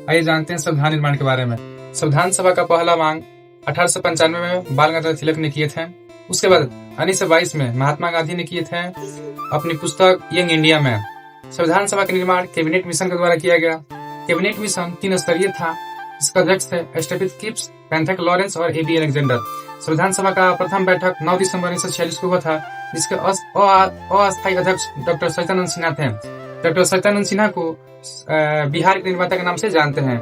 आइए जानते हैं संविधान निर्माण के बारे में। संविधान सभा का पहला मांग 1895 में बाल गंगाधर तिलक ने किए थे। उसके बाद 1922 में महात्मा गांधी ने किए थे अपनी पुस्तक यंग इंडिया में। संविधान सभा का निर्माण कैबिनेट मिशन के द्वारा किया गया। कैबिनेट मिशन 3 स्तरीय था, जिसका अध्यक्ष थे स्टेफिन क्रिप्स, पेंथेक लॉरेंस और ए बी अलेक्जेंडर। संविधान सभा का प्रथम बैठक 9 दिसंबर 1946 को हुआ था, जिसके अस्थायी अध्यक्ष डॉक्टर सत्यानंद सिन्हा थे। डॉक्टर सत्यानंद सिन्हा को बिहार के निर्माता के नाम से जानते हैं।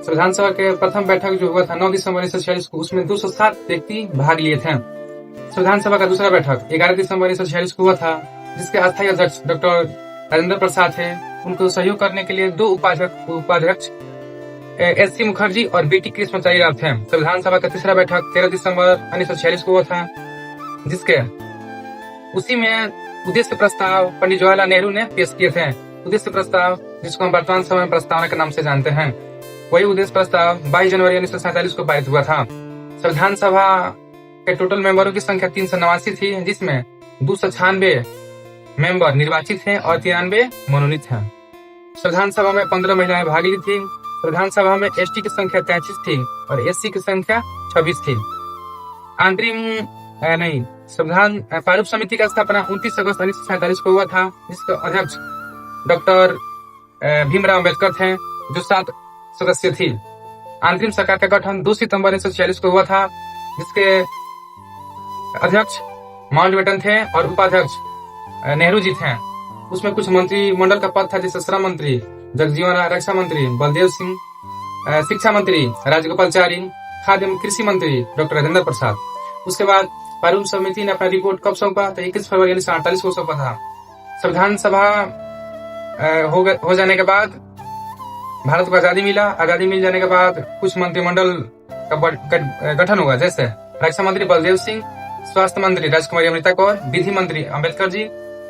संविधान सभा के प्रथम बैठक जो हुआ था 9 दिसंबर 1946 को, उसमें 207 व्यक्ति भाग लिए थे। संविधान सभा का दूसरा बैठक 11 दिसंबर 1946 को हुआ था, जिसके अस्थायी अध्यक्ष डॉक्टर राजेंद्र प्रसाद थे। उनको सहयोग करने के लिए 2 उपाध्यक्ष एस सी मुखर्जी और बी टी कृष्णचारी राव थे। संविधान सभा का तीसरा बैठक 13 दिसंबर 1946 को हुआ था, जिसके उसी में उद्देश्य प्रस्ताव पंडित जवाहरलाल नेहरू ने पेश किए थे। उद्देश्य प्रस्ताव, जिसको हम वर्तमान समय में प्रस्तावना के नाम से जानते हैं, वही उद्देश्य प्रस्ताव 22 जनवरी 1947 को पारित हुआ था। संविधान सभा के टोटल मेंबरों की संख्या 389 थी, जिसमें 296 मेंबर निर्वाचित हैं और 93 मनोनीत हैं। संविधान सभा में 15 महिलाएं भाग ली थी। संविधान सभा में एसटी की संख्या 33 थी और एससी की संख्या 26 थी। संविधान प्रारूप समिति का स्थापना 29 अगस्त 1947 को हुआ था, जिसका अध्यक्ष डॉक्टर भीमराव अम्बेडकर थे, जो 7 सदस्य थी। अंतरिम सरकार का गठन 2 सितंबर 1946 को हुआ था, जिसके अध्यक्ष माउंटबेटन थे और उपाध्यक्ष नेहरू जी थे। उसमें कुछ मंत्रिमंडल का पद था, जैसे श्रम मंत्री जगजीवन राय, रक्षा मंत्री बलदेव सिंह, शिक्षा मंत्री राजगोपालचारी, खाद्य कृषि मंत्री डॉक्टर राजेंद्र प्रसाद। उसके बाद प्रारूप समिति ने अपना रिपोर्ट कब सौंपा? तो 21 फरवरी 1948 को सौंपा था। संविधान सभा हो जाने के बाद भारत को आजादी मिला। आजादी मिल जाने के बाद कुछ मंत्रिमंडल का गठन हुआ, जैसे रक्षा मंत्री बलदेव सिंह, स्वास्थ्य मंत्री राजकुमारी अमृता कौर, विधि मंत्री अम्बेडकर जी,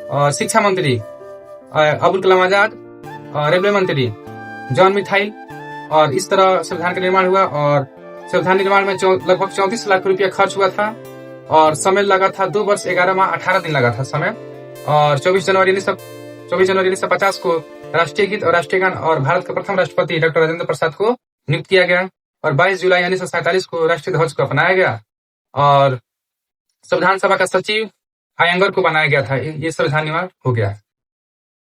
और शिक्षा मंत्री अबुल कलाम आजाद, और रेलवे मंत्री जॉन मिथाइल। और इस तरह संविधान का निर्माण हुआ और संविधान निर्माण में लगभग 34 लाख रुपया खर्च हुआ था और समय लगा था 2 वर्ष 11 माह 18 दिन लगा था समय। और 24 जनवरी 1950 को राष्ट्रीय गीत और राष्ट्रीय गान और भारत के प्रथम राष्ट्रपति डॉक्टर राजेंद्र प्रसाद को नियुक्त किया गया और 22 जुलाई 1947 को राष्ट्रीय ध्वज को अपनाया गया और संविधान सभा का सचिव अयंगर को बनाया गया था। ये संविधान निर्माण हो गया।